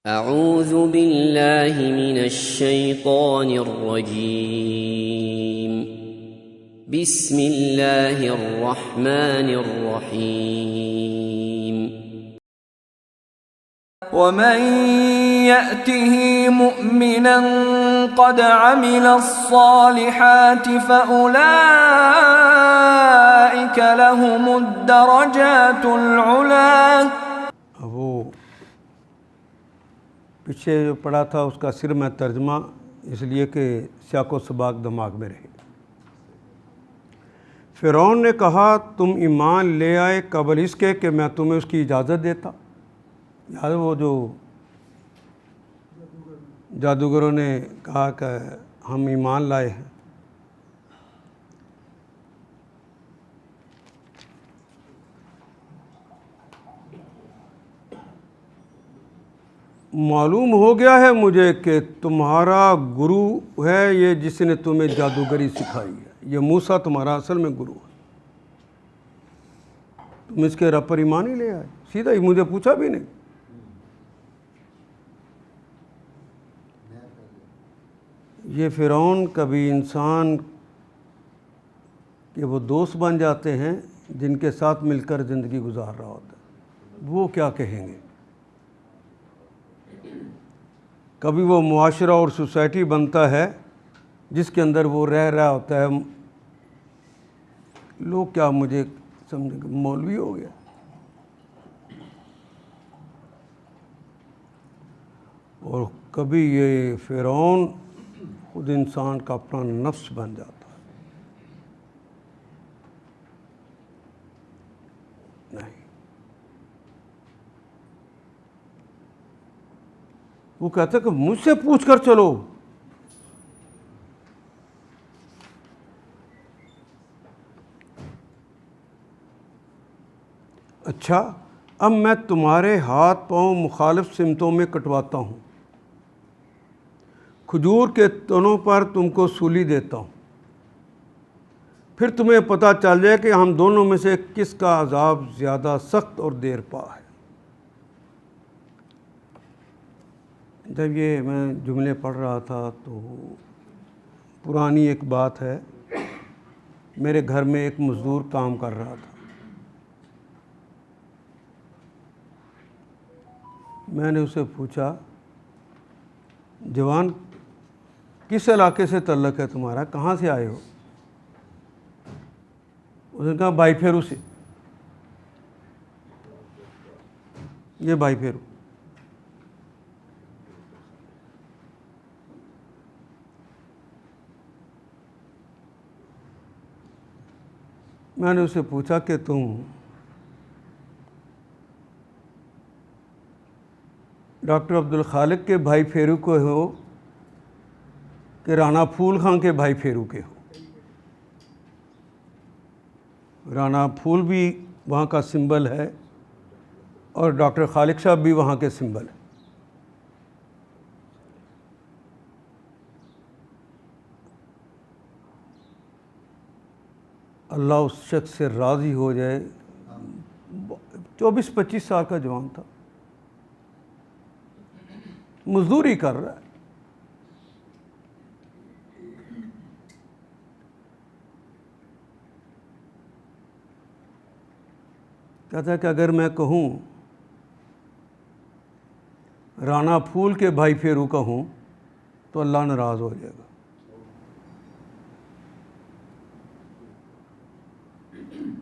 اعوذ باللہ من الشیطان الرجیم بسم اللہ الرحمن الرحیم ومن يأته مؤمنا قد عمل الصالحات فأولئك لهم الدرجات العلا. وہ پیچھے جو پڑھا تھا اس کا صرف میں ترجمہ اس لیے کہ سیاق و سباق دماغ میں رہے. فرعون نے کہا تم ایمان لے آئے قبل اس کے کہ میں تمہیں اس کی اجازت دیتا. یاد وہ جو جادوگروں نے کہا کہ ہم ایمان لائے ہیں. معلوم ہو گیا ہے مجھے کہ تمہارا گرو ہے یہ جس نے تمہیں جادوگری سکھائی ہے. یہ موسیٰ تمہارا اصل میں گرو ہے. تم اس کے رب پر ایمان ہی لے آئے. سیدھا ہی مجھے پوچھا بھی نہیں. یہ فرعون کبھی انسان کے وہ دوست بن جاتے ہیں جن کے ساتھ مل کر زندگی گزار رہا ہوتا ہے. وہ کیا کہیں گے. کبھی وہ معاشرہ اور سوسائٹی بنتا ہے جس کے اندر وہ رہ رہا ہوتا ہے. لوگ کیا مجھے سمجھیں گے مولوی ہو گیا. اور کبھی یہ فرعون خود انسان کا اپنا نفس بن جاتا ہے. نہیں، وہ کہتا ہے کہ مجھ سے پوچھ کر چلو. اچھا اب میں تمہارے ہاتھ پاؤں مخالف سمتوں میں کٹواتا ہوں. کھجور کے تنوں پر تم کو سولی دیتا ہوں. پھر تمہیں پتہ چل جائے کہ ہم دونوں میں سے کس کا عذاب زیادہ سخت اور دیر پا ہے. جب یہ میں جملے پڑھ رہا تھا تو پرانی ایک بات ہے. میرے گھر میں ایک مزدور کام کر رہا تھا. میں نے اسے پوچھا جوان کس علاقے سے تعلق ہے تمہارا, کہاں سے آئے ہو؟ اس نے کہا بائی پھیرو سے. یہ بائی پھیرو. میں نے اسے پوچھا کہ تم ڈاکٹر عبدالخالق کے بھائی پھیرو کو ہو کہ رانا پھول خان کے بھائی پھیرو کے ہو؟ رانا پھول بھی وہاں کا سمبل ہے اور ڈاکٹر خالق صاحب بھی وہاں کے سمبل ہیں. اللہ اس شخص سے راضی ہو جائے. 24-25 سال کا جوان تھا, مزدوری کر رہا ہے. کہتا ہے کہ اگر میں کہوں رانا پھول کے بھائی پھیرو کا ہوں تو اللہ ناراض ہو جائے گا.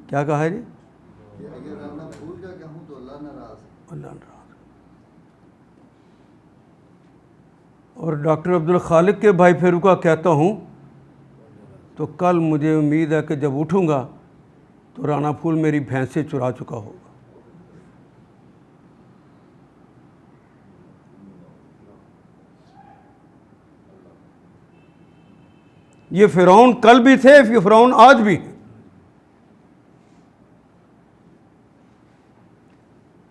کیا کہا ہے جی؟ اگر رانا پھول کا کہوں تو اللہ ناراض. اللہ ناراض. اور ڈاکٹر عبدالخالق کے بھائی پھیرو کا کہتا ہوں تو کل مجھے امید ہے کہ جب اٹھوں گا تو رانا پھول میری بھینسیں چرا چکا ہوگا. یہ فرعون کل بھی تھے, یہ فرعون آج بھی ہیں.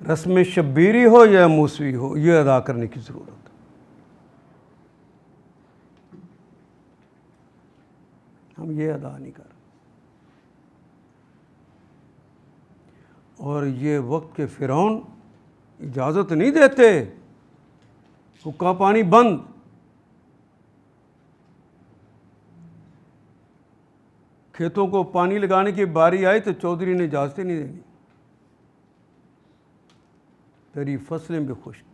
رسم شبیری ہو یا موسوی ہو, یہ ادا کرنے کی ضرورت ہے. ہم یہ ادا نہیں کر. اور یہ وقت کے فرعون اجازت نہیں دیتے حکا پانی بند. کھیتوں کو پانی لگانے کی باری آئی تو چودھری نے اجازت نہیں دینی. تیری فصلیں بھی خشک.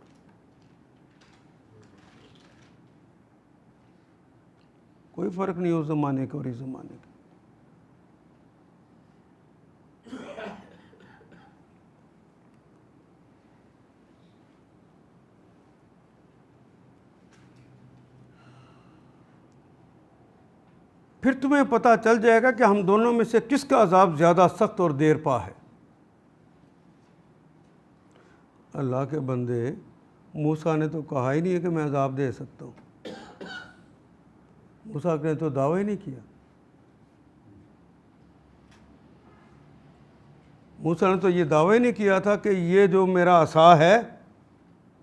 کوئی فرق نہیں اس زمانے کا اور اس زمانے کا. پھر تمہیں پتہ چل جائے گا کہ ہم دونوں میں سے کس کا عذاب زیادہ سخت اور دیر پا ہے. اللہ کے بندے، موسیٰ نے تو کہا ہی نہیں ہے کہ میں عذاب دے سکتا ہوں. موسیٰ نے تو دعویٰ ہی نہیں کیا. موسیٰ نے تو یہ دعویٰ ہی نہیں کیا تھا کہ یہ جو میرا عصا ہے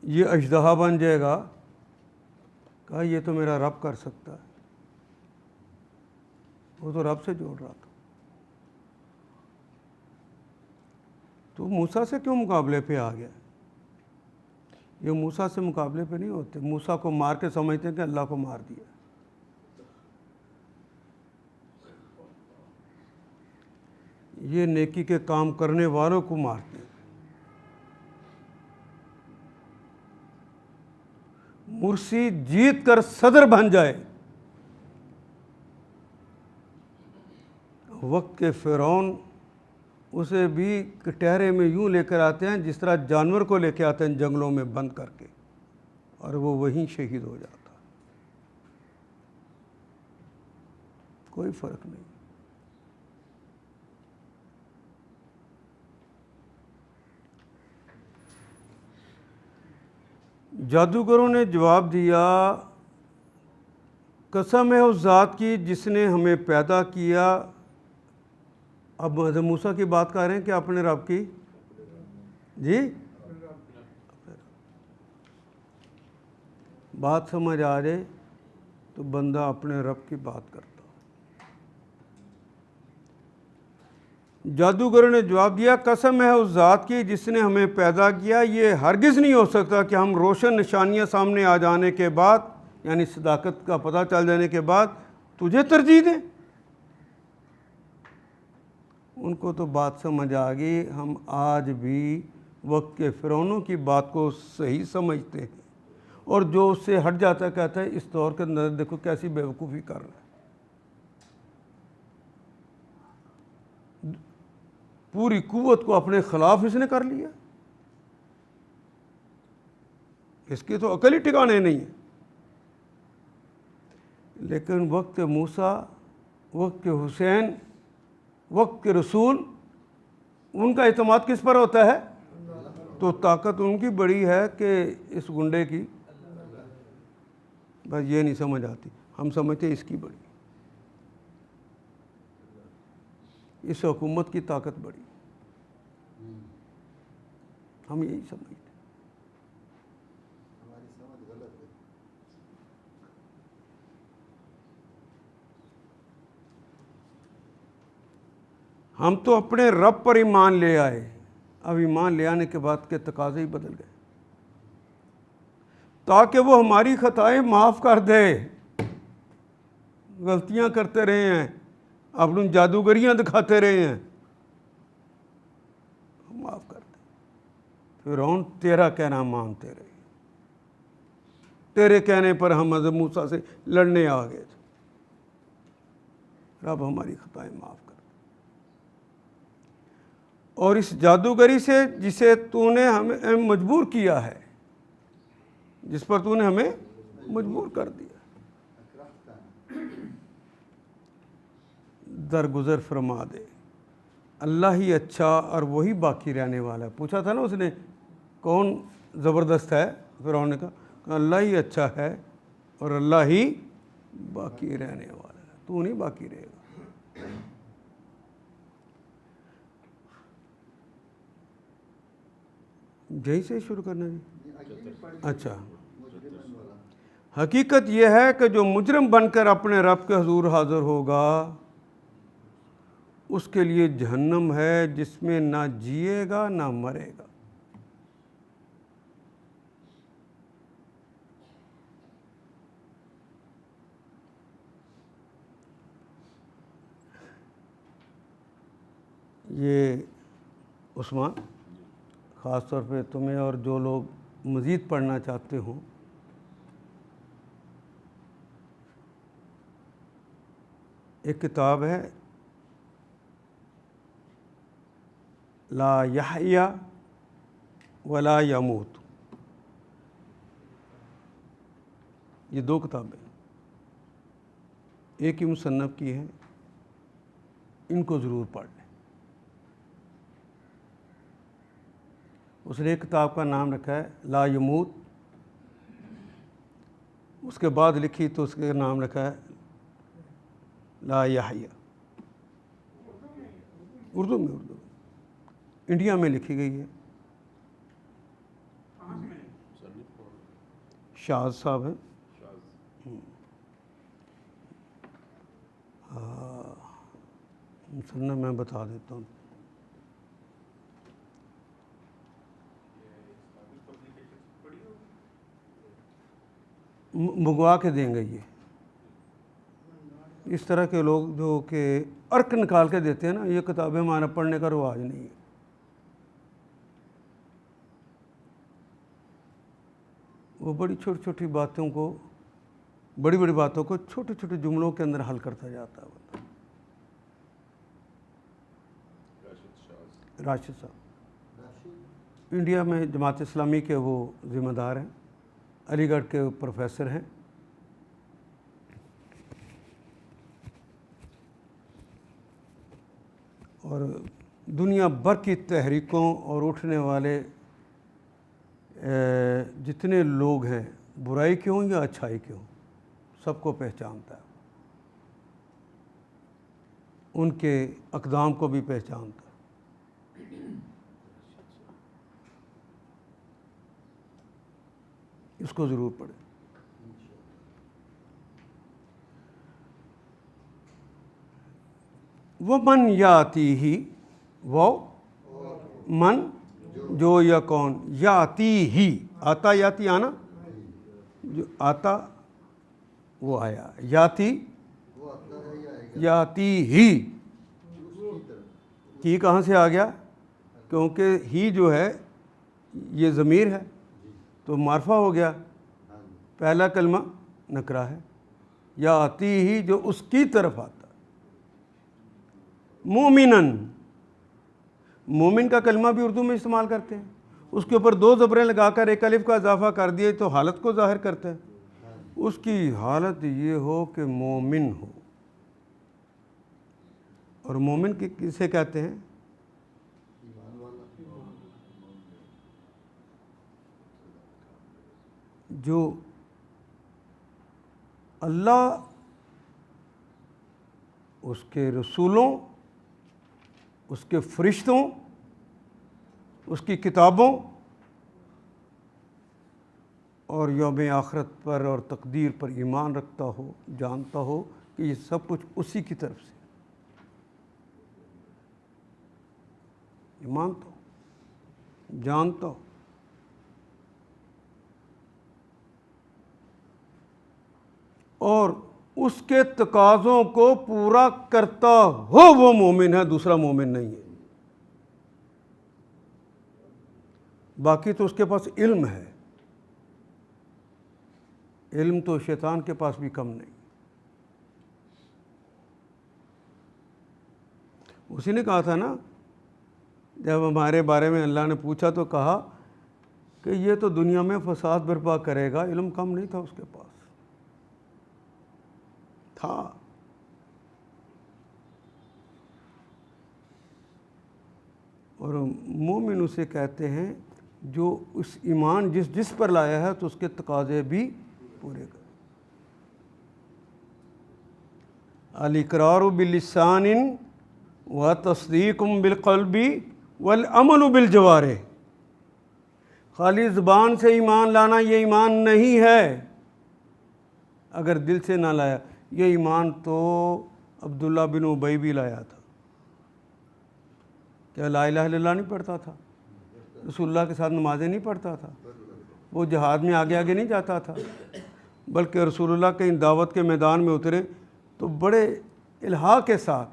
یہ اژدہا بن جائے گا. کہا یہ تو میرا رب کر سکتا ہے. وہ تو رب سے جوڑ رہا تھا. تو موسیٰ سے کیوں مقابلے پہ آ گیا؟ یہ موسیٰ سے مقابلے پہ نہیں ہوتے. موسیٰ کو مار کے سمجھتے ہیں کہ اللہ کو مار دیا. یہ نیکی کے کام کرنے والوں کو مارتے ہیں. مرسی جیت کر صدر بن جائے. وقت کے فرعون اسے بھی کٹہرے میں یوں لے کر آتے ہیں جس طرح جانور کو لے کے آتے ہیں جنگلوں میں بند کر کے، اور وہ وہیں شہید ہو جاتا. کوئی فرق نہیں. جادوگروں نے جواب دیا، قسم ہے اس ذات کی جس نے ہمیں پیدا کیا. اب حضرت موسیٰ کی بات کر رہے ہیں کہ اپنے رب کی. جی بات سمجھ آ جائے تو بندہ اپنے رب کی بات کرتا. جادوگروں نے جواب دیا، قسم ہے اس ذات کی جس نے ہمیں پیدا کیا، یہ ہرگز نہیں ہو سکتا کہ ہم روشن نشانیاں سامنے آ جانے کے بعد، یعنی صداقت کا پتہ چل جانے کے بعد تجھے ترجیح دیں. ان کو تو بات سمجھ آ گئی. ہم آج بھی وقت کے فرعونوں کی بات کو صحیح سمجھتے ہیں، اور جو اس سے ہٹ جاتا ہے کہتا ہے اس دور کے اندر دیکھو کیسی بیوقوفی کر رہا ہے. پوری قوت کو اپنے خلاف اس نے کر لیا. اس کی تو عقل ہی ٹھکانے نہیں ہے. لیکن وقت موسیٰ، وقت کے حسین، وقت کے رسول، ان کا اعتماد کس پر ہوتا ہے؟ تو طاقت ان کی بڑی ہے کہ اس گنڈے کی بس یہ نہیں سمجھ آتی. ہم سمجھتے اس کی بڑی، اس حکومت کی طاقت بڑی. ہم یہی سمجھتے. ہماری سمجھ غلط ہے. ہم تو اپنے رب پر ایمان لے آئے. اب ایمان لے آنے کے بعد کے تقاضے ہی بدل گئے، تاکہ وہ ہماری خطائیں معاف کر دے. غلطیاں کرتے رہے ہیں، اپنی جادوگریاں دکھاتے رہے ہیں، معاف کر دے. فرعون تیرا کہنا مانتے رہے. تیرے کہنے پر ہم حضرت موسیٰ سے لڑنے آ گئے تھے. رب ہماری خطائیں معاف کر. اور اس جادوگری سے جسے تو نے ہمیں مجبور کیا ہے، جس پر تو نے ہمیں مجبور کر دیا، درگزر فرما دے. اللہ ہی اچھا اور وہی باقی رہنے والا ہے. پوچھا تھا نا اس نے کون زبردست ہے؟ فرعون نے کہا اللہ ہی اچھا ہے اور اللہ ہی باقی رہنے والا ہے. تو نہیں باقی رہے گا. یہی سے شروع کرنا جی. اچھا، حقیقت یہ ہے کہ جو مجرم بن کر اپنے رب کے حضور حاضر ہوگا اس کے لیے جہنم ہے جس میں نہ جیے گا نہ مرے گا. یہ عثمان خاص طور پہ تمہیں اور جو لوگ مزید پڑھنا چاہتے ہوں، ایک کتاب ہے لا یحیی ولا یموت، یہ دو کتابیں ایک ہی مصنف کی ہیں، ان کو ضرور پڑھ لیں۔ اس نے ایک کتاب کا نام رکھا ہے لا یموت، اس کے بعد لکھی تو اس کا نام رکھا ہے لا یحیی، اردو میں انڈیا میں لکھی گئی ہے، شاذ صاحب ہیں۔ مصنف میں بتا دیتا ہوں، منگوا کے دیں گے۔ یہ اس طرح کے لوگ جو کہ عرق نکال کے دیتے ہیں نا، یہ کتابیں ہمارا پڑھنے کا رواج نہیں ہے۔ وہ بڑی چھوٹی چھوٹی باتوں کو، بڑی بڑی باتوں کو چھوٹے چھوٹے جملوں کے اندر حل کرتا جاتا ہے۔ راشد صاحب انڈیا میں جماعت اسلامی کے وہ ذمہ دار ہیں، علی گڑھ کے پروفیسر ہیں۔ اور دنیا بھر کی تحریکوں اور اٹھنے والے جتنے لوگ ہیں، برائی کے ہوں یا اچھائی کے ہوں، سب کو پہچانتا ہے، ان کے اقدام کو بھی پہچانتا ہے۔ اس کو ضرور پڑھیں۔ وَمَنْ یاتیہ، وہ من جو یا کون، یاتیہ، آتا یاتی آنا، جو آتا وہ آیا، یاتی یاتی ہی، کی کہاں سے آ گیا؟ کیونکہ ہی جو ہے یہ ضمیر ہے تو معرفہ ہو گیا، پہلا کلمہ نکرہ ہے، یاتی ہی جو اس کی طرف آتا۔ مومنن، مومن کا کلمہ بھی اردو میں استعمال کرتے ہیں، اس کے اوپر دو زبریں لگا کر ایک الف کا اضافہ کر دیے تو حالت کو ظاہر کرتا ہے۔ اس کی حالت یہ ہو کہ مومن ہو، اور مومن کسے کہتے ہیں؟ جو اللہ، اس کے رسولوں، اس کے فرشتوں، اس کی کتابوں اور یوم آخرت پر اور تقدیر پر ایمان رکھتا ہو، جانتا ہو کہ یہ سب کچھ اسی کی طرف سے، مانتا ہو، جانتا ہو۔ اور اس کے تقاضوں کو پورا کرتا ہو، وہ مومن ہے، دوسرا مومن نہیں ہے۔ باقی تو اس کے پاس علم ہے، علم تو شیطان کے پاس بھی کم نہیں۔ اسی نے کہا تھا نا، جب ہمارے بارے میں اللہ نے پوچھا تو کہا کہ یہ تو دنیا میں فساد برپا کرے گا، علم کم نہیں تھا اس کے پاس، تھا۔ اور مومن اسے کہتے ہیں جو اس ایمان جس پر لایا ہے تو اس کے تقاضے بھی پورے کر۔ الاقرار باللسان وتصدیق بالقلب والعمل بالجوارح، خالی زبان سے ایمان لانا یہ ایمان نہیں ہے اگر دل سے نہ لایا۔ یہ ایمان تو عبداللہ بن ابی بھی لایا تھا، کیا لا الہ الا اللہ نہیں پڑھتا تھا، رسول اللہ کے ساتھ نمازیں نہیں پڑھتا تھا، وہ جہاد میں آگے آگے نہیں جاتا تھا، بلکہ رسول اللہ کہیں دعوت کے میدان میں اترے تو بڑے الحاح کے ساتھ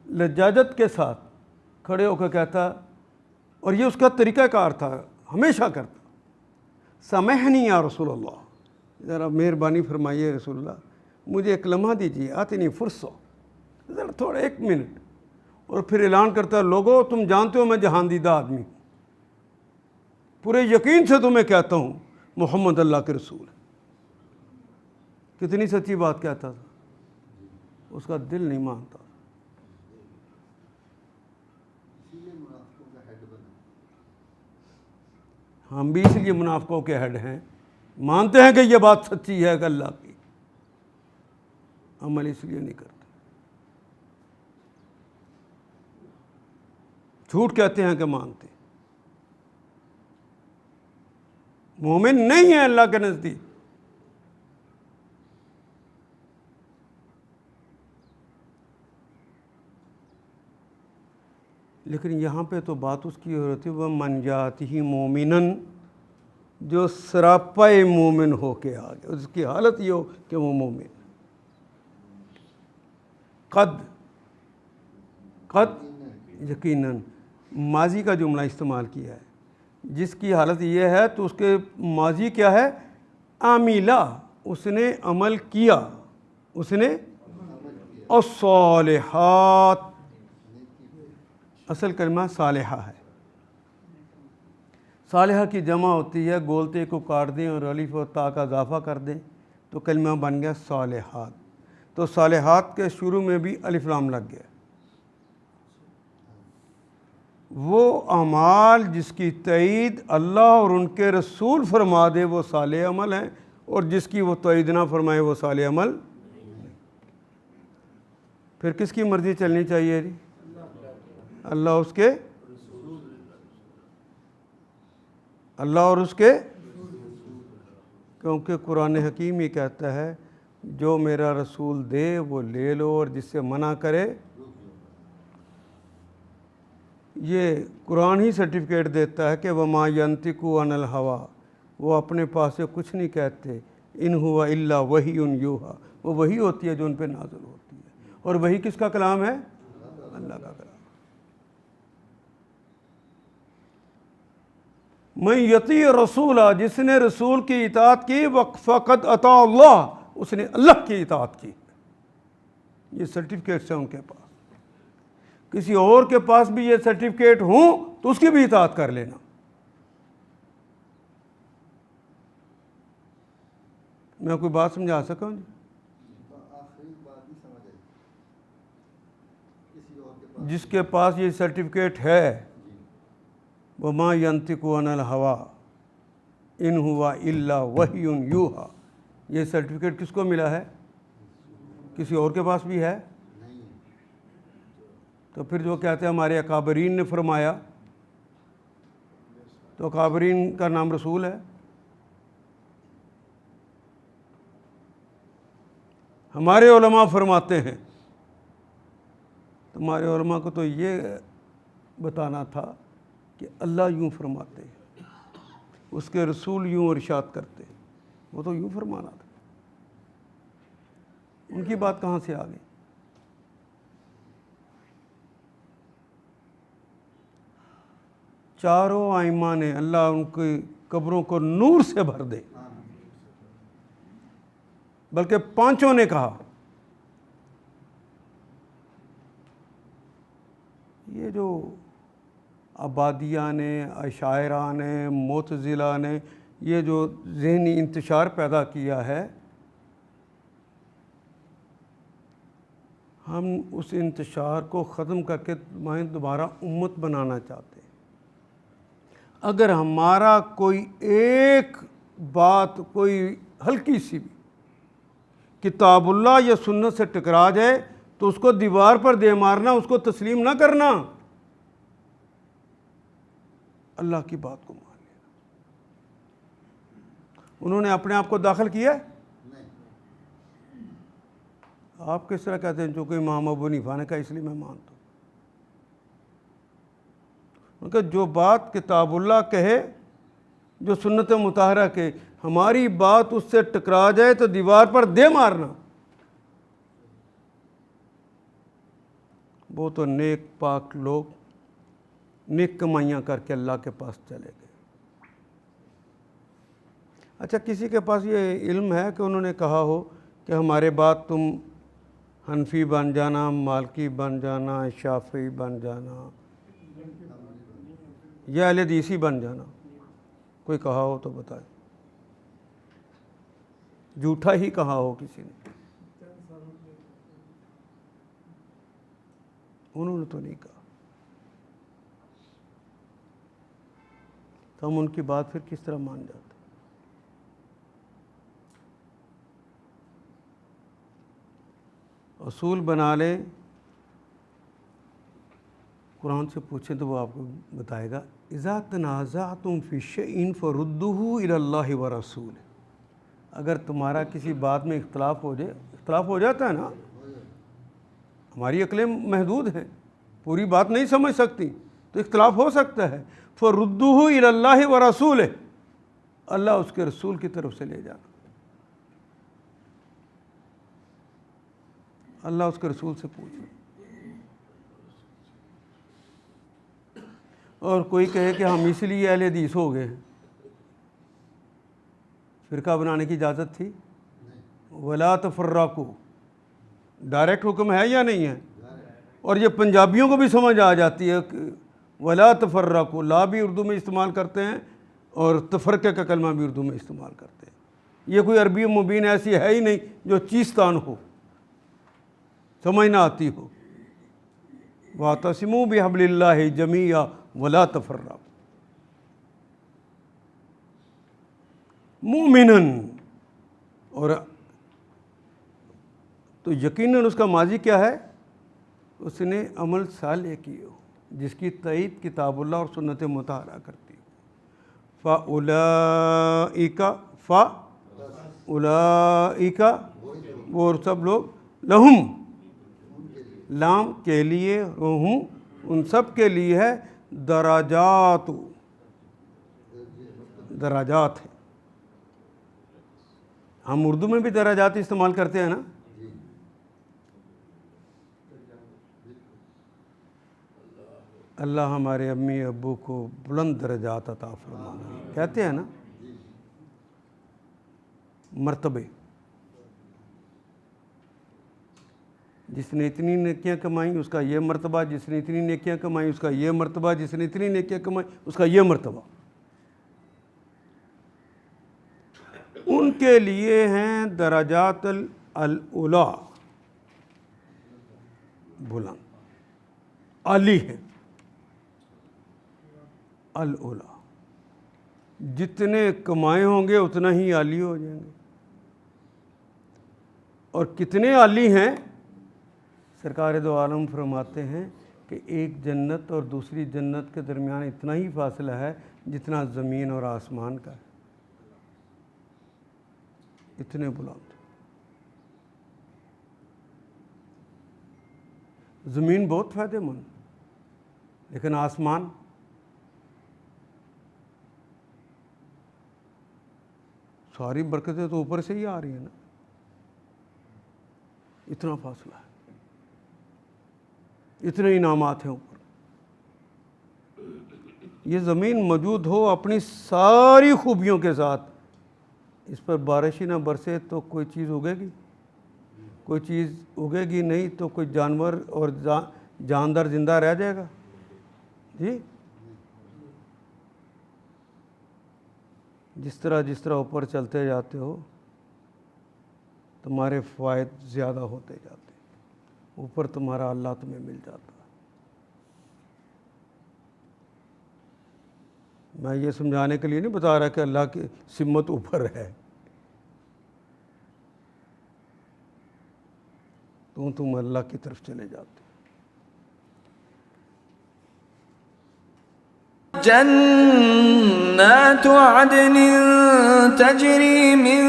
لجاجت کے ساتھ کھڑے ہو کر کہتا، اور یہ اس کا طریقہ کار تھا، ہمیشہ کرتا، سامحنی یا رسول اللہ، ذرا مہربانی فرمائیے رسول اللہ، مجھے ایک لمحہ دیجیے، آتی نہیں فرصت، ذرا تھوڑا 1 منٹ، اور پھر اعلان کرتا، لوگوں تم جانتے ہو میں جہاندیدہ آدمی ہوں، پورے یقین سے تمہیں کہتا ہوں محمد اللہ کے رسول ہے۔ کتنی سچی بات کہتا تھا، اس کا دل نہیں مانتا۔ ہم بھی اس لیے منافقوں کے ہیڈ ہیں، مانتے ہیں کہ یہ بات سچی ہے کہ اللہ کی، عمل اس لیے نہیں کرتے، جھوٹ کہتے ہیں کہ مانتے، مومن نہیں ہے اللہ کے نزدیک۔ لیکن یہاں پہ تو بات اس کی ہو رہی تھی، وہ من جاتی مومنن، جو سراپا مومن ہو کے آ گیا، اس کی حالت یہ ہو کہ وہ مومن، قد یقیناً، ماضی کا جملہ استعمال کیا ہے، جس کی حالت یہ ہے تو اس کے ماضی کیا ہے، عاملہ، اس نے عمل کیا، اس نے الصالحات، اصل کلمہ صالحہ ہے، صالحہ کی جمع ہوتی ہے، گولتے کو کاٹ دیں اور الف و تا کا اضافہ کر دیں تو کلمہ بن گیا صالحات، تو صالحات کے شروع میں بھی الف لام لگ گیا، وہ اعمال جس کی تائید اللہ اور ان کے رسول فرما دے وہ صالح عمل ہیں، اور جس کی وہ تائید نہ فرمائے وہ صالح عمل۔ پھر کس کی مرضی چلنی چاہیے جی؟ اللہ اور اس کے، کیونکہ قرآن حکیم ہی کہتا ہے جو میرا رسول دے وہ لے لو اور جس سے منع کرے، یہ قرآن ہی سرٹیفکیٹ دیتا ہے کہ وما ینطق عن الہویٰ، وہ اپنے پاس سے کچھ نہیں کہتے، ان ہوا الا وحی یوحیٰ، وہ وحی ہوتی ہے جو ان پہ نازل ہوتی ہے، اور وحی کس کا کلام ہے؟ اللہ کا کلام۔ من یطیع رسول، جس نے رسول کی اطاعت کی، فقد اطاع اللہ، اس نے اللہ کی اطاعت کی، یہ سرٹیفکیٹس ہیں ان کے پاس، کسی اور کے پاس بھی یہ سرٹیفکیٹ ہوں تو اس کی بھی اطاعت کر لینا۔ میں کوئی بات سمجھا سکا ہوں؟ جس کے پاس یہ سرٹیفکیٹ ہے، وما ینطق عن الہویٰ ان ہوا الا وحی یوحیٰ، یہ سرٹیفکیٹ کس کو ملا ہے؟ کسی اور کے پاس بھی ہے؟ تو پھر جو کہتے ہیں ہمارے اکابرین نے فرمایا، تو اکابرین کا نام رسول ہے؟ ہمارے علماء فرماتے ہیں، تمہارے علماء کو تو یہ بتانا تھا کہ اللہ یوں فرماتے ہیں، اس کے رسول یوں ارشاد کرتے ہیں، وہ تو یوں فرمانا تھا، ان کی بات کہاں سے آ گئی؟ چاروں ائمہ نے، اللہ ان کی قبروں کو نور سے بھر دے، بلکہ پانچوں نے کہا، یہ جو عبادیہ نے، اشاعرہ نے، معتزلہ نے یہ جو ذہنی انتشار پیدا کیا ہے، ہم اس انتشار کو ختم کر کے دوبارہ امت بنانا چاہتے ہیں۔ اگر ہمارا کوئی ایک بات، کوئی ہلکی سی بھی کتاب اللہ یا سنت سے ٹکرا جائے تو اس کو دیوار پر دے مارنا، اس کو تسلیم نہ کرنا، اللہ کی بات کو مان لینا۔ انہوں نے اپنے آپ کو داخل کیا ہے؟ آپ کس طرح کہتے ہیں جو کہ امام ابو حنیفہ نے کہا اس لیے میں مانتا ہوں؟ کیونکہ جو بات کتاب اللہ کہے، جو سنت مطہرہ کے، ہماری بات اس سے ٹکرا جائے تو دیوار پر دے مارنا، وہ تو نیک پاک لوگ نیک کمائیاں کر کے اللہ کے پاس چلے گئے۔ اچھا، کسی کے پاس یہ علم ہے کہ انہوں نے کہا ہو کہ ہمارے بعد تم حنفی بن جانا، مالکی بن جانا، شافعی بن جانا یا اہل حدیثی بن جانا؟ کوئی کہا ہو تو بتائے، جھوٹا ہی کہا ہو کسی نے، انہوں نے تو نہیں کہا، تو ہم ان کی بات پھر کس طرح مان جاتے؟ اصول بنا لیں، قرآن سے پوچھیں تو وہ آپ کو بتائے گا، اذا تنازعتم فی شیء فردوہ الی اللہ ورسول۔ اگر تمہارا کسی بات میں اختلاف ہو جائے، اختلاف ہو جاتا ہے نا، ہماری عقلیں محدود ہیں، پوری بات نہیں سمجھ سکتی، تو اختلاف ہو سکتا ہے، فردوہ الی اللہ ورسول، اللہ اس کے رسول کی طرف سے لے جانا، اللہ اس کے رسول سے پوچھنا۔ اور کوئی کہے کہ ہم اس لیے اہل حدیث ہو گئے ہیں، فرقہ بنانے کی اجازت تھی؟ ولا تفرقوا ڈائریکٹ حکم ہے یا نہیں ہے؟ اور یہ پنجابیوں کو بھی سمجھ آ جاتی ہے کہ ولا تفرقوا، لا بھی اردو میں استعمال کرتے ہیں اور تفرقے کا کلمہ بھی اردو میں استعمال کرتے ہیں۔ یہ کوئی عربی مبین ایسی ہے ہی نہیں جو چیستان ہو، سمجھ نہ آتی ہو۔ وَاعْتَصِمُوا بِحَبْلِ اللَّهِ جَمِيعًا وَلَا تَفَرَّقُوا۔ مُؤْمِنًا، اور تو یقیناً اس کا ماضی کیا ہے؟ اس نے عمل صالح کی ہو، جس کی تائید کتاب اللہ اور سنت مطہرہ کرتی ہو۔ فَأُولَئِكَ وہ سب لوگ، لہم لام کے لیے، ہم ان سب کے لیے ہے، درجات، درجات ہے۔ ہم اردو میں بھی درجات استعمال کرتے ہیں نا، اللہ ہمارے امی ابو کو بلند درجات عطا فرمانا، کہتے ہیں نا، مرتبے۔ جس نے اتنی نیکیاں کمائیں اس کا یہ مرتبہ، جس نے اتنی نیکیاں کمائیں اس کا یہ مرتبہ، جس نے اتنی نیکیاں کمائیں اس کا یہ مرتبہ۔ ان کے لیے ہیں درجات الاولیٰ، بلند، عالی ہے، الاولیٰ۔ جتنے کمائے ہوں گے اتنا ہی عالی ہو جائیں گے۔ اور کتنے عالی ہیں؟ سرکار دو عالم فرماتے ہیں کہ ایک جنت اور دوسری جنت کے درمیان اتنا ہی فاصلہ ہے جتنا زمین اور آسمان کا ہے، اتنے بلند۔ زمین بہت فائدہ مند، لیکن آسمان ساری برکتیں تو اوپر سے ہی آ رہی ہیں نا، اتنا فاصلہ ہے، اتنے انعامات ہیں اوپر۔ یہ زمین موجود ہو اپنی ساری خوبیوں کے ساتھ، اس پر بارش ہی نہ برسے تو کوئی چیز اگے گی؟ کوئی چیز اگے گی نہیں تو کوئی جانور اور جاندار زندہ رہ جائے گا؟ جی، جس طرح اوپر چلتے جاتے ہو تمہارے فوائد زیادہ ہوتے جاتے ہیں، اوپر تمہارا اللہ تمہیں مل جاتا ہے۔ میں یہ سمجھانے کے لیے نہیں بتا رہا کہ اللہ کی سمت اوپر ہے، تو تم اللہ کی طرف چلے جاتے۔ جنات عدن تجری من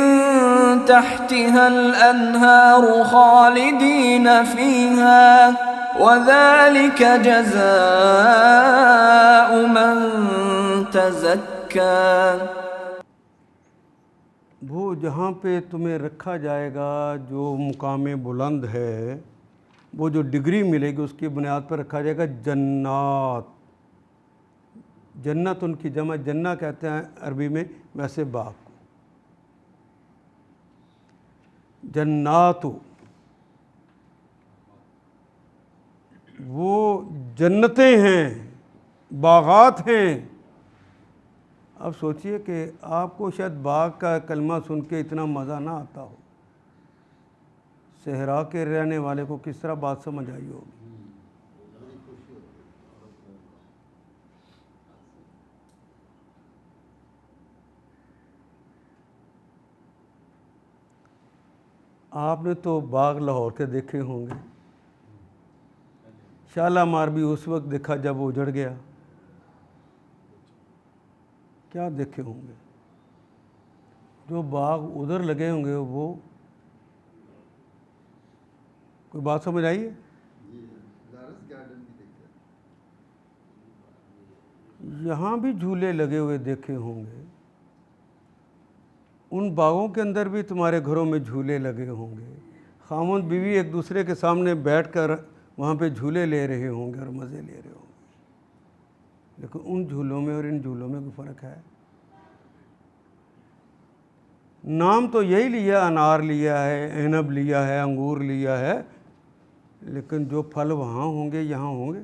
تحتها الانہار خالدین فیہا وذلک جزاء من تزکا۔ وہ جہاں پہ تمہیں رکھا جائے گا جو مقام بلند ہے، وہ جو ڈگری ملے گی اس کی بنیاد پر رکھا جائے گا جنات. جنت ان کی جمع جنہ کہتے ہیں عربی میں، ویسے باغ کو. جنات وہ جنتیں ہیں، باغات ہیں. اب سوچئے کہ آپ کو شاید باغ کا کلمہ سن کے اتنا مزہ نہ آتا ہو، صحرا کے رہنے والے کو کس طرح بات سمجھ آئی ہوگی. آپ نے تو باغ لاہور کے دیکھے ہوں گے، شالامار بھی اس وقت دیکھا جب وہ اجڑ گیا. کیا دیکھے ہوں گے؟ جو باغ ادھر لگے ہوں گے وہ کوئی بات سمجھ آئی ہے؟ لارس گارڈن بھی دیکھا. یہاں بھی جھولے لگے ہوئے دیکھے ہوں گے. ان باغوں کے اندر بھی تمہارے گھروں میں جھولے لگے ہوں گے. خاوند بیوی ایک دوسرے کے سامنے بیٹھ کر وہاں پہ جھولے لے رہے ہوں گے اور مزے لے رہے ہوں گے. لیکن ان جھولوں میں اور ان جھولوں میں کوئی فرق ہے؟ نام تو یہی لیا، انار لیا ہے، عنب لیا ہے، انگور لیا ہے، لیکن جو پھل وہاں ہوں گے یہاں ہوں گے.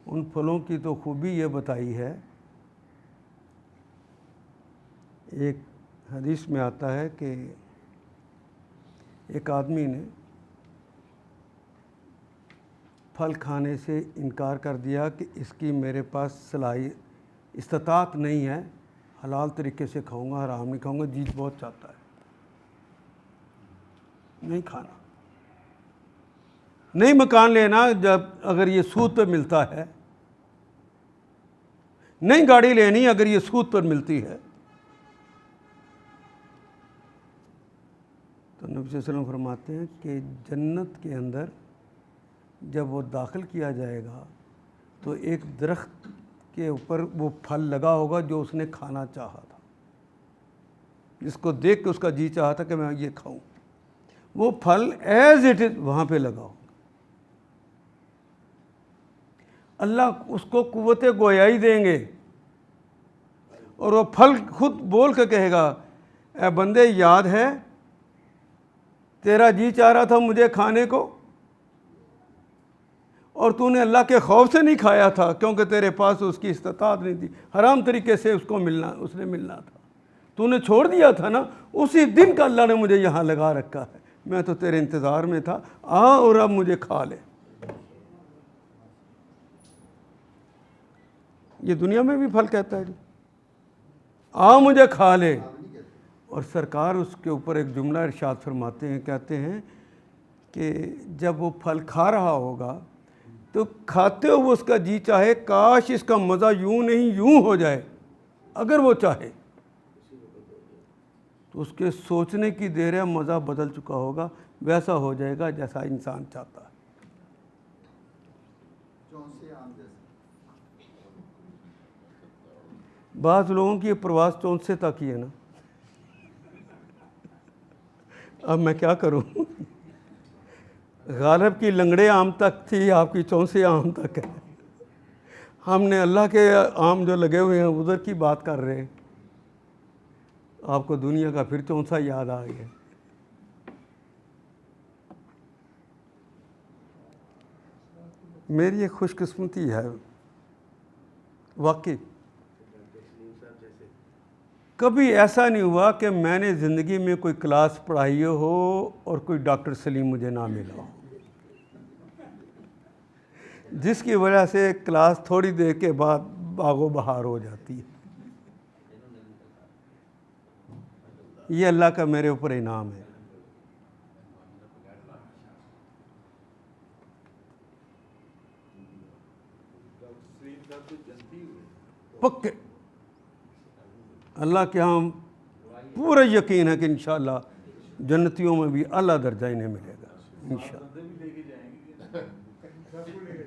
ان پھلوں کی تو خوبی یہ بتائی ہے. ایک حدیث میں آتا ہے کہ ایک آدمی نے پھل کھانے سے انکار کر دیا کہ اس کی میرے پاس استطاعت نہیں ہے، حلال طریقے سے کھاؤں گا، حرام نہیں کھاؤں گا، جی بہت چاہتا ہے، نہیں کھانا. نہیں مکان لینا جب اگر یہ سود پہ ملتا ہے، نہیں گاڑی لینی اگر یہ سود پر ملتی ہے. تو نبی صلی اللہ علیہ وسلم فرماتے ہیں کہ جنت کے اندر جب وہ داخل کیا جائے گا تو ایک درخت کے اوپر وہ پھل لگا ہوگا جو اس نے کھانا چاہا تھا، جس کو دیکھ کے اس کا جی چاہا تھا کہ میں یہ کھاؤں. وہ پھل ایز اٹ از وہاں پہ لگا ہوگا. اللہ اس کو قوت گویائی دیں گے اور وہ پھل خود بول کے کہے گا، اے بندے یاد ہے تیرا جی چاہ رہا تھا مجھے کھانے کو، اور تو نے اللہ کے خوف سے نہیں کھایا تھا کیونکہ تیرے پاس اس کی استطاعت نہیں تھی، حرام طریقے سے اس نے ملنا تھا، تو نے چھوڑ دیا تھا نا. اسی دن کا اللہ نے مجھے یہاں لگا رکھا ہے، میں تو تیرے انتظار میں تھا، آ اور اب مجھے کھا لے. یہ دنیا میں بھی پھل کہتا ہے جی، آ مجھے کھا لے. اور سرکار اس کے اوپر ایک جملہ ارشاد فرماتے ہیں، کہتے ہیں کہ جب وہ پھل کھا رہا ہوگا تو کھاتے ہوئے اس کا جی چاہے کاش اس کا مزہ یوں نہیں یوں ہو جائے. اگر وہ چاہے تو اس کے سوچنے کی دیر ہے، مزہ بدل چکا ہوگا، ویسا ہو جائے گا جیسا انسان چاہتا ہے. بعض لوگوں کی یہ پرواز چونسے تک ہی ہے نا. اب میں کیا کروں؟ غالب کی لنگڑے آم تک تھی، آپ کی چونسے آم تک ہے. ہم نے اللہ کے آم جو لگے ہوئے ہیں ادھر کی بات کر رہے ہیں، آپ کو دنیا کا پھر چونسا یاد آ گیا. میری ایک خوش قسمتی ہے واقعی، کبھی ایسا نہیں ہوا کہ میں نے زندگی میں کوئی کلاس پڑھائی ہو اور کوئی ڈاکٹر سلیم مجھے نہ ملا ہو، جس کی وجہ سے کلاس تھوڑی دیر کے بعد باغ و بہار ہو جاتی ہے. یہ اللہ کا میرے اوپر انعام ہے. پکے اللہ کے ہاں پورا یقین ہے کہ انشاءاللہ جنتیوں میں بھی اعلیٰ درجہ انہیں ملے گا انشاءاللہ.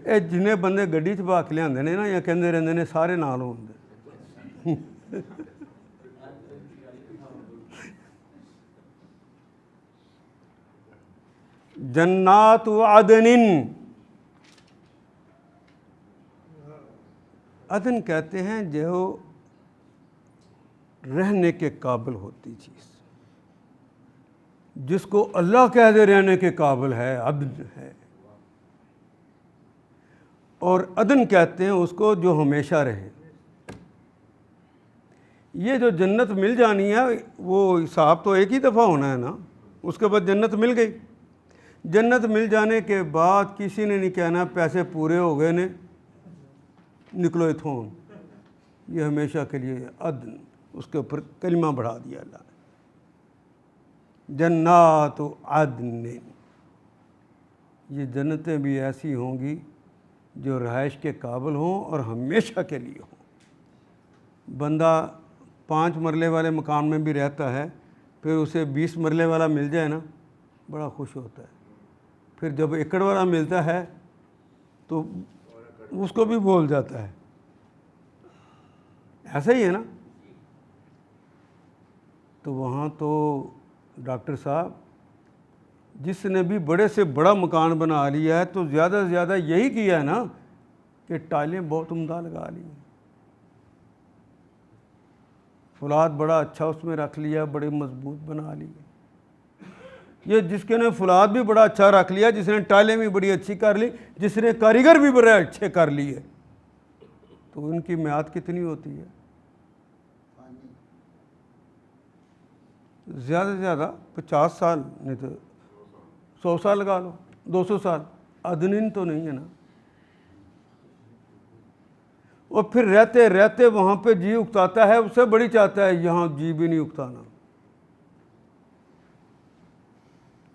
اے جنہیں بندے گڈی چ بھا کے لیاندے نے نا یا کہندے رہندے نے سارے نال ہوندے. جنات عدن، عدن کہتے ہیں جو رہنے کے قابل ہوتی چیز، جس کو اللہ کہہ دے رہنے کے قابل ہے، عدن ہے. اور عدن کہتے ہیں اس کو جو ہمیشہ رہے. یہ جو جنت مل جانی ہے وہ حساب تو ایک ہی دفعہ ہونا ہے نا، اس کے بعد جنت مل گئی. جنت مل جانے کے بعد کسی نے نہیں کہنا پیسے پورے ہو گئے نے نکلو اتھون، یہ ہمیشہ کے لیے عدن، اس کے اوپر کلمہ بڑھا دیا اللہ نے. جنات عدن، یہ جنتیں بھی ایسی ہوں گی جو رہائش کے قابل ہوں اور ہمیشہ کے لیے ہوں. بندہ 5 مرلے والے مکان میں بھی رہتا ہے، پھر اسے 20 مرلے والا مل جائے نا بڑا خوش ہوتا ہے. پھر جب ایکڑ والا ملتا ہے تو اس کو بھی بھول جاتا ہے. ایسا ہی ہے نا. تو وہاں تو ڈاکٹر صاحب جس نے بھی بڑے سے بڑا مکان بنا لیا ہے تو زیادہ سے زیادہ یہی کیا ہے نا کہ ٹائلیں بہت عمدہ لگا لی ہیں، فولاد بڑا اچھا اس میں رکھ لیا، بڑے مضبوط بنا لی. یہ جس کے نے فولاد بھی بڑا اچھا رکھ لیا، جس نے ٹائلیں بھی بڑی اچھی کر لی، جس نے کاریگر بھی بڑے اچھے کر لیے، تو ان کی میعاد کتنی ہوتی ہے؟ زیادہ سے زیادہ 50 سال، نہیں تو 100 سال لگا لو، 200 سال. عدن تو نہیں ہے نا. اور پھر رہتے رہتے وہاں پہ جی اکتاتا ہے، اس سے بڑی چاہتا ہے یہاں جی بھی نہیں اکتانا،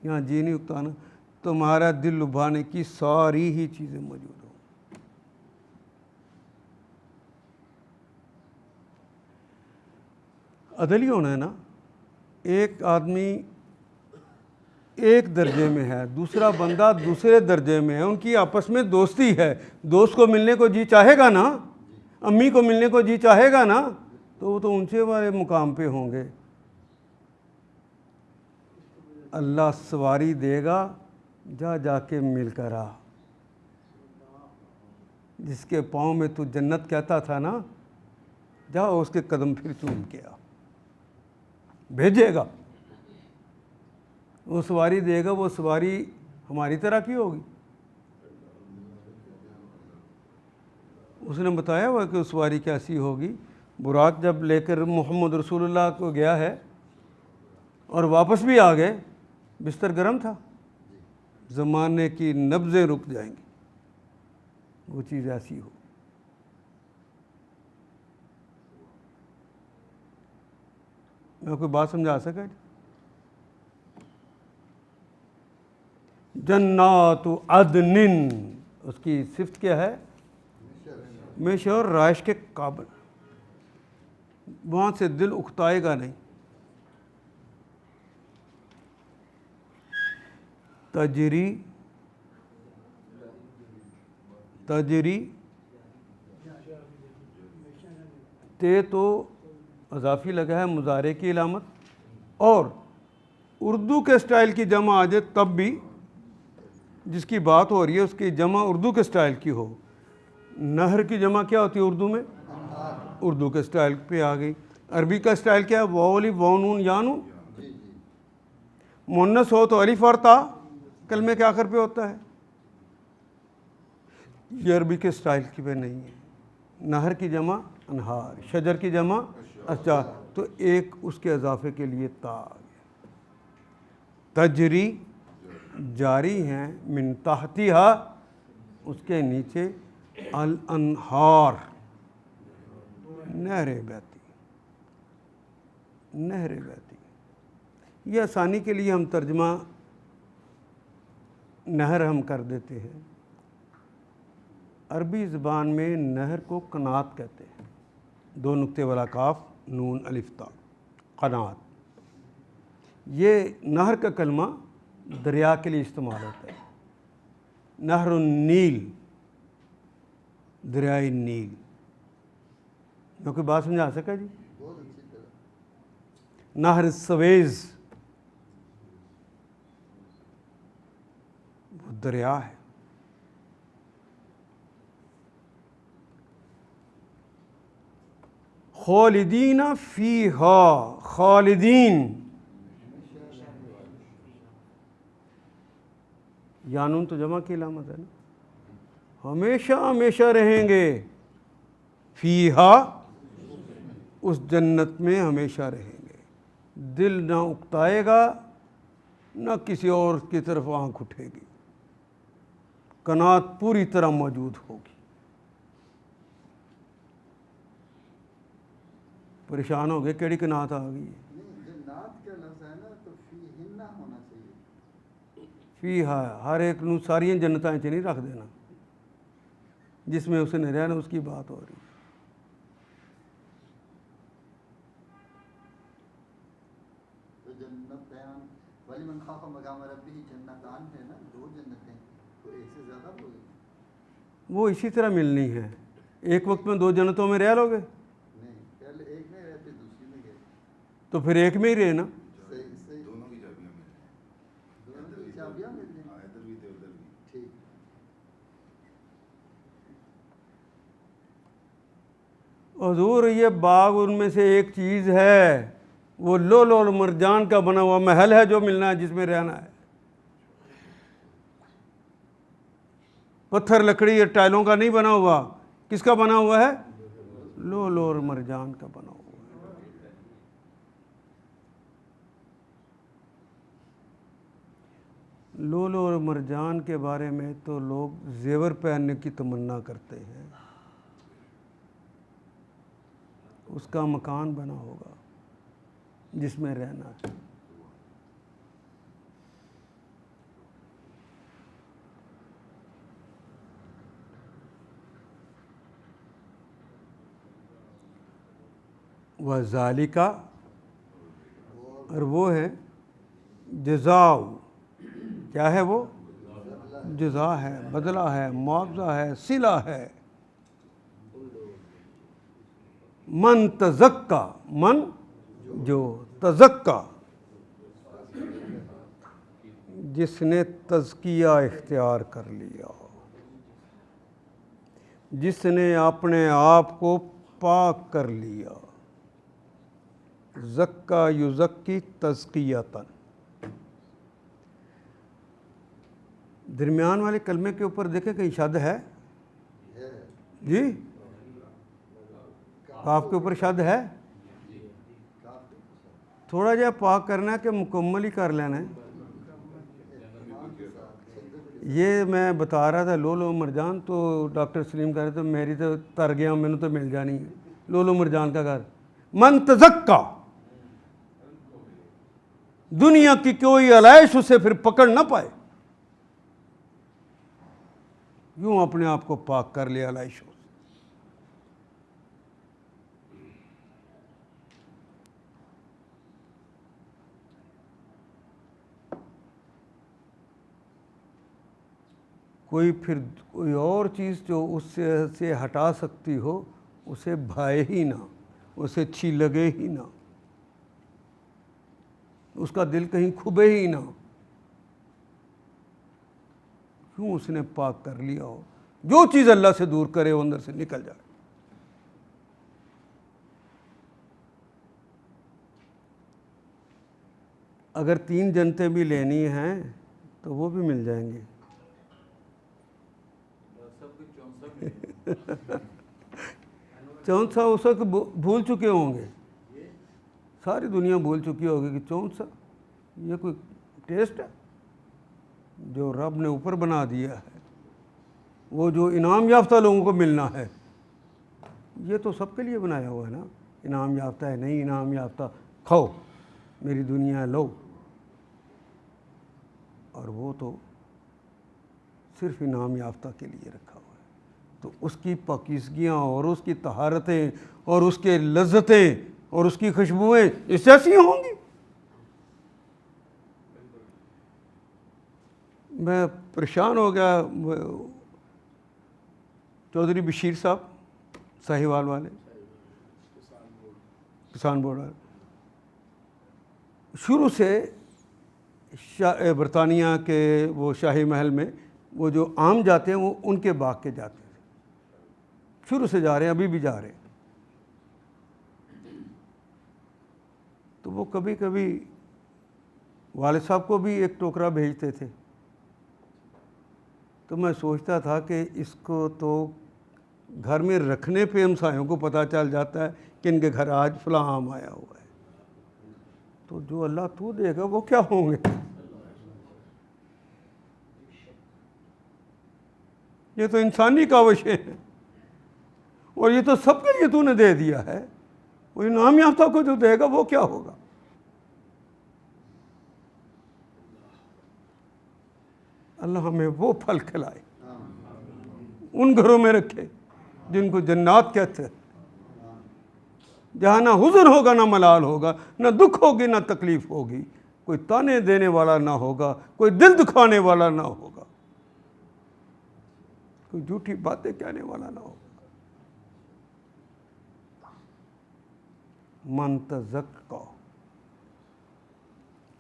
یہاں جی نہیں اکتانا. تمہارا دل لبھانے کی ساری ہی چیزیں موجود ہوں. عدل ہی ہونا ہے نا. ایک آدمی ایک درجے میں ہے، دوسرا بندہ دوسرے درجے میں ہے، ان کی آپس میں دوستی ہے. دوست کو ملنے کو جی چاہے گا نا، امی کو ملنے کو جی چاہے گا نا، تو وہ تو اونچے والے مقام پہ ہوں گے. اللہ سواری دے گا، جا جا کے مل کر آ. جس کے پاؤں میں تو جنت کہتا تھا نا، جا اس کے قدم پھر چوم کے آ. بھیجے گا، وہ سواری دے گا. وہ سواری ہماری طرح کی ہوگی؟ اس نے بتایا ہوا کہ وہ سواری کیسی ہوگی. براق جب لے کر محمد رسول اللہ کو گیا ہے اور واپس بھی آ گئے، بستر گرم تھا. زمانے کی نبضیں رک جائیں گی، وہ چیز ایسی ہو. میں کوئی بات سمجھا سکا؟ جنات عدن، اس کی صفت کیا ہے؟ ہمیشہ اور رہائش کے قابل. وہاں سے دل اکتائے گا نہیں. تجری تے تو اضافی لگا ہے، مضارع کی علامت. اور اردو کے سٹائل کی جمع آ جائے تب بھی، جس کی بات ہو رہی ہے اس کی جمع اردو کے سٹائل کی ہو. نہر کی جمع کیا ہوتی ہے اردو میں؟ اردو کے سٹائل پہ آ گئی. عربی کا سٹائل کیا ہے؟ واو الف واو نون یا نون. مؤنث ہو تو الف اور تا کلمے کے آخر پہ ہوتا ہے. یہ عربی کے سٹائل کی پہ نہیں ہے. نہر کی جمع انہار، شجر کی جمع اشجار، تو ایک اس کے اضافے کے لیے تا آ گیا. تجری جاری ہیں، من تحتہا اس کے نیچے، الانہار نہریں بہتی. نہریں بہتی. یہ آسانی کے لیے ہم ترجمہ نہر ہم کر دیتے ہیں. عربی زبان میں نہر کو قنات کہتے ہیں. 2 نقطے والا کاف نون الف تا، قنات. یہ نہر کا کلمہ دریا کے لیے استعمال ہوتا ہے. نہر النیل، دریائے نیل. میں کوئی بات سمجھا سکا جی؟ نہر السویز، دریا ہے. خالدین فیہا، خالدین یانون تو جمع کی علامت ہے نا، ہمیشہ ہمیشہ رہیں گے. فیہا، اس جنت میں ہمیشہ رہیں گے. دل نہ اکتائے گا، نہ کسی اور کی طرف آنکھ اٹھے گی. قناعت پوری طرح موجود ہوگی. پریشان ہو گئے کیڑی قناعت آ گئی. نہیں، جب نعت کا لفظ ہے نا تو فیہن ہونا چاہیے. فیہا، ہر ایک نو ساری جنتاں چ نہیں رکھ دینا، جس میں اس نے رہنا اس کی بات ہو رہی. تو جنت بیان ولیمن خاف مقام ربہ جنتان ہے نا، 2 جنتیں، تو ایک سے زیادہ ہو گئی. وہ اسی طرح ملنی ہے. ایک وقت میں 2 جنتوں میں رہ لو گے نہیں، پہلے ایک میں رہتے دوسری میں گئے. تو پھر ایک میں ہی رہنا. صحیح صحیح، دونوں کی چابیاں مل جائیں. دونوں کی چابیاں مل جائیں. ہاں، ادھر بھی تھے ادھر بھی. ٹھیک. حضور یہ باغ ان میں سے ایک چیز ہے، وہ لؤلؤ اور مرجان کا بنا ہوا محل ہے جو ملنا ہے، جس میں رہنا ہے. پتھر لکڑی یا ٹائلوں کا نہیں بنا ہوا. کس کا بنا ہوا ہے؟ لؤلؤ اور مرجان کا بنا ہوا ہے. لؤلؤ اور مرجان کے بارے میں تو لوگ زیور پہننے کی تمنا کرتے ہیں. اس کا مکان بنا ہوگا جس میں رہنا ہے. وَذَلِكَ، اور وہ ہے جزاء. کیا ہے وہ؟ جزا ہے، بدلہ ہے، معاوضہ ہے، صلہ ہے. من تزکا، من جو تزکا، جس نے تزکیہ اختیار کر لیا، جس نے اپنے آپ کو پاک کر لیا. زکا یزکی تزکیۃً. درمیان والے کلمے کے اوپر دیکھیں کہیں شد ہے جی؟ کاف کے اوپر شد ہے؟ تھوڑا جہا پاک کرنا ہے کہ مکمل ہی کر لینا ہے؟ یہ میں بتا رہا تھا لؤلؤ مرجان، تو ڈاکٹر سلیم کہہ رہے تھے میری تو تر گیا، میں نے تو مل جانی ہے لؤلؤ مرجان کا گھر. من تزکا، دنیا کی کوئی علائش اسے پھر پکڑ نہ پائے. یوں اپنے آپ کو پاک کر لیا علائشوں سے. کوئی پھر کوئی اور چیز جو اس سے ہٹا سکتی ہو اسے بھائے ہی نہ، اسے اچھی لگے ہی نہ، اس کا دل کہیں کھبے ہی نہ. کیوں اس نے پاک کر لیا ہو. جو چیز اللہ سے دور کرے وہ اندر سے نکل جائے. اگر 3 جنتیں بھی لینی ہیں تو وہ بھی مل جائیں گی. چون سا اس وقت بھول چکے ہوں گے، ساری دنیا بھول چکی ہوگی کہ چون سا یہ کوئی ٹیسٹ ہے جو رب نے اوپر بنا دیا ہے، وہ جو انعام یافتہ لوگوں کو ملنا ہے. یہ تو سب کے لیے بنایا ہوا ہے نا. انعام یافتہ ہے نہیں انعام یافتہ، کھاؤ میری دنیا لو. اور وہ تو صرف انعام یافتہ کے لیے رکھا ہوا ہے. تو اس کی پاکیزگیاں اور اس کی طہارتیں اور اس کے لذتیں اور اس کی خوشبوئیں اس جیسی ہوں گی. میں پریشان ہو گیا. چودھری بشیر صاحب ساہیوال والے، کسان بورڈ والے، شروع سے برطانیہ کے وہ شاہی محل میں وہ جو عام جاتے ہیں وہ ان کے باغ کے جاتے تھے، شروع سے جا رہے ہیں، ابھی بھی جا رہے ہیں۔ تو وہ کبھی کبھی والد صاحب کو بھی ایک ٹوکرا بھیجتے تھے، تو میں سوچتا تھا کہ اس کو تو گھر میں رکھنے پہ ہمسایوں کو پتہ چل جاتا ہے کہ ان کے گھر آج فلاں آم آیا ہوا ہے، تو جو اللہ تو دے گا وہ کیا ہوں گے؟ یہ تو انسانی کاوشیں ہیں، اور یہ تو سب کے لیے تو نے دے دیا ہے، وہ انعام یافتہ کو جو دے گا وہ کیا ہوگا؟ اللہ ہمیں وہ پھل کھلائے، ان گھروں میں رکھے جن کو جنات کہتے ہیں، جہاں نہ حزن ہوگا نہ ملال ہوگا، نہ دکھ ہوگی نہ تکلیف ہوگی، کوئی تانے دینے والا نہ ہوگا، کوئی دل دکھانے والا نہ ہوگا، کوئی جھوٹی باتیں کہنے والا نہ ہوگا۔ من تزکا،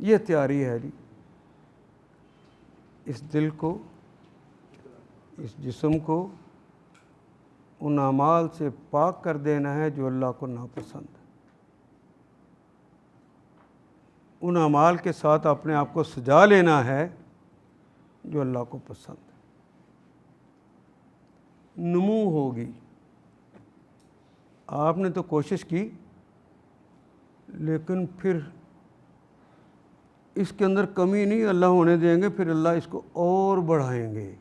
یہ تیاری ہے جی، اس دل کو، اس جسم کو ان اعمال سے پاک کر دینا ہے جو اللہ کو ناپسند ہے، ان اعمال کے ساتھ اپنے آپ کو سجا لینا ہے جو اللہ کو پسند ہے۔ نمو ہوگی، آپ نے تو کوشش کی لیکن پھر اس کے اندر کمی نہیں اللہ ہونے دیں گے، پھر اللہ اس کو اور بڑھائیں گے۔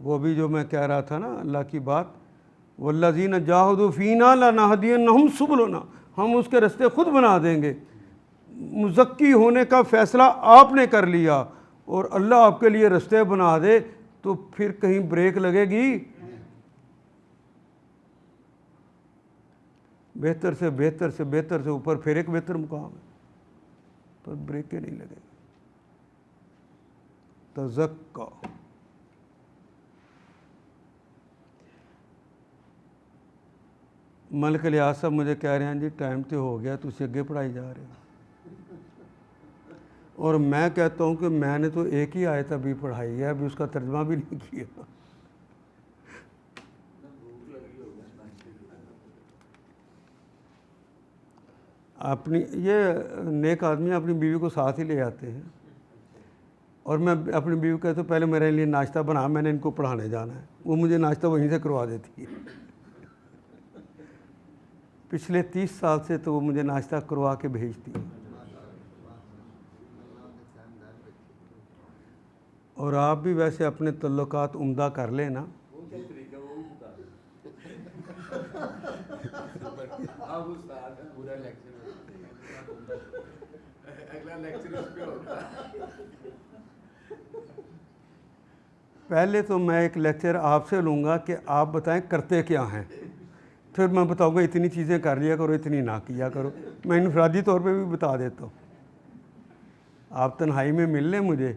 وہ بھی جو میں کہہ رہا تھا نا اللہ کی بات، والذین جاہدوا فینا لنہدینہم سبلنا، ہم اس کے رستے خود بنا دیں گے۔ مزکی ہونے کا فیصلہ آپ نے کر لیا اور اللہ آپ کے لیے رستے بنا دے تو پھر کہیں بریک لگے گی؟ بہتر سے بہتر سے بہتر سے اوپر پھر ایک بہتر مقام ہے، پر بریکیں نہیں لگے گی۔ تزکا، ملک الیاس صاحب مجھے کہہ رہے ہیں جی ٹائم تو ہو گیا، تجھ سے اگے پڑھائی جا رہے ہیں، اور میں کہتا ہوں کہ میں نے تو ایک ہی آیت ابھی پڑھائی ہے، ابھی اس کا ترجمہ بھی نہیں کیا۔ اپنی یہ نیک آدمی اپنی بیوی کو ساتھ ہی لے آتے ہیں، اور میں اپنی بیوی کو کہتا ہوں پہلے میرے لیے ناشتہ بنا، میں نے ان کو پڑھانے جانا ہے، وہ مجھے ناشتہ وہیں سے کروا دیتی ہے۔ پچھلے 30 سال سے تو وہ مجھے ناشتہ کروا کے بھیجتی ہے۔ اور آپ بھی ویسے اپنے تعلقات عمدہ کر لیں نا۔ پہلے تو میں ایک لیکچر آپ سے لوں گا کہ آپ بتائیں کرتے کیا ہیں، پھر میں بتاؤں گا اتنی چیزیں کر لیا کرو، اتنی نہ کیا کرو۔ میں انفرادی طور پہ بھی بتا دیتا ہوں، آپ تنہائی میں مل لیں مجھے،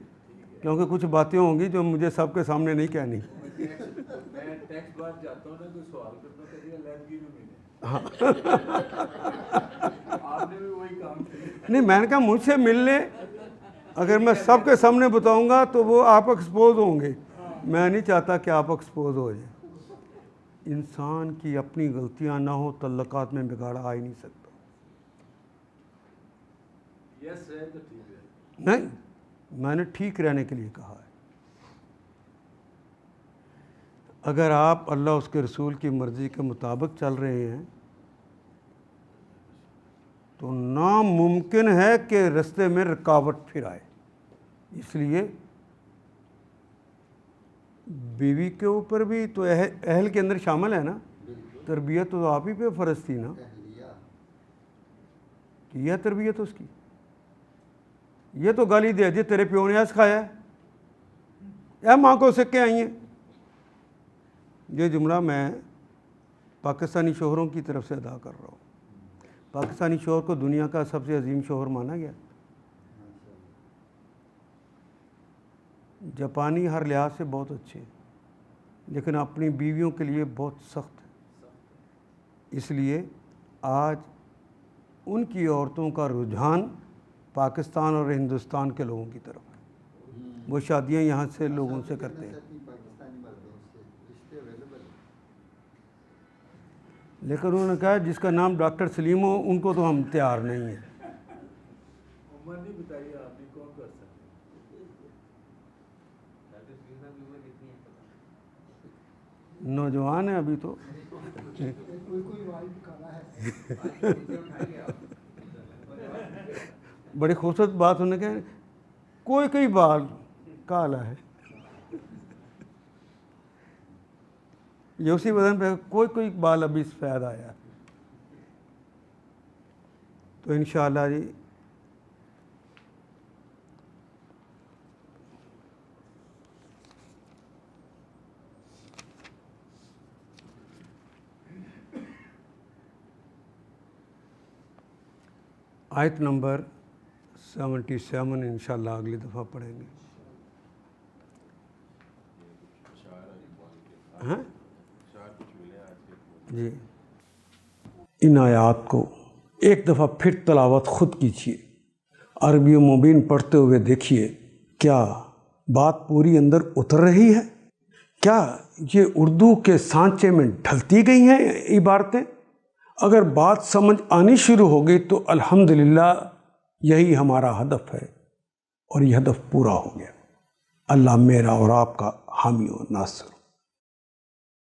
کیونکہ کچھ باتیں ہوں گی جو مجھے سب کے سامنے نہیں کہنی۔ نہیں، میں نے کہا مجھ سے مل لیں، اگر میں سب کے سامنے بتاؤں گا تو وہ آپ ایکسپوز ہوں گے، میں نہیں چاہتا کہ آپ ایکسپوز ہو جائیں۔ انسان کی اپنی غلطیاں نہ ہو تعلقات میں بگاڑ آ ہی نہیں سکتا۔ نہیں، میں نے ٹھیک رہنے کے لیے کہا ہے۔ اگر آپ اللہ اس کے رسول کی مرضی کے مطابق چل رہے ہیں تو ناممکن ہے کہ رستے میں رکاوٹ پھر آئے۔ اس لیے بیوی کے اوپر بھی تو اہل کے اندر شامل ہے نا، تربیت تو آپ ہی پہ فرض تھی نا، کیا تربیت اس کی؟ یہ تو گالی دے دی تیرے پیو نے سکھایا ہے، اے ماں کو سیکھ کے آئی ہیں۔ یہ جملہ میں پاکستانی شوہروں کی طرف سے ادا کر رہا ہوں۔ پاکستانی شوہر کو دنیا کا سب سے عظیم شوہر مانا گیا۔ جاپانی ہر لحاظ سے بہت اچھے ہیں، لیکن اپنی بیویوں کے لیے بہت سخت ہے۔ اس لیے آج ان کی عورتوں کا رجحان پاکستان اور ہندوستان کے لوگوں کی طرف ہے، وہ شادیاں یہاں سے لوگوں سے کرتے ہیں، پاکستانی مردوں سے رشتے اویلیبل ہیں۔ لیکن انہوں نے کہا جس کا نام ڈاکٹر سلیم ہو ان کو تو ہم تیار نہیں ہیں۔ عمر نہیں بتائیے آپ بھی کون کر سکتے نوجوان ہیں ابھی تو، بڑی خوبصورت بات انہوں نے کہا کوئی بال کالا ہے، یہ اسی بدن پہ کوئی بال ابھی سفید آیا، تو انشاءاللہ جی آیت نمبر 77 انشاءاللہ اگلی دفعہ پڑھیں گے۔ ہاں جی، ان آیات کو ایک دفعہ پھر تلاوت خود کیجیے، عربی و مبین پڑھتے ہوئے دیکھیے کیا بات پوری اندر اتر رہی ہے، کیا یہ اردو کے سانچے میں ڈھلتی گئی ہیں عبارتیں۔ اگر بات سمجھ آنی شروع ہو گئی تو الحمدللہ یہی ہمارا ہدف ہے، اور یہ ہدف پورا ہو گیا۔ اللہ میرا اور آپ کا حامی و ناصر۔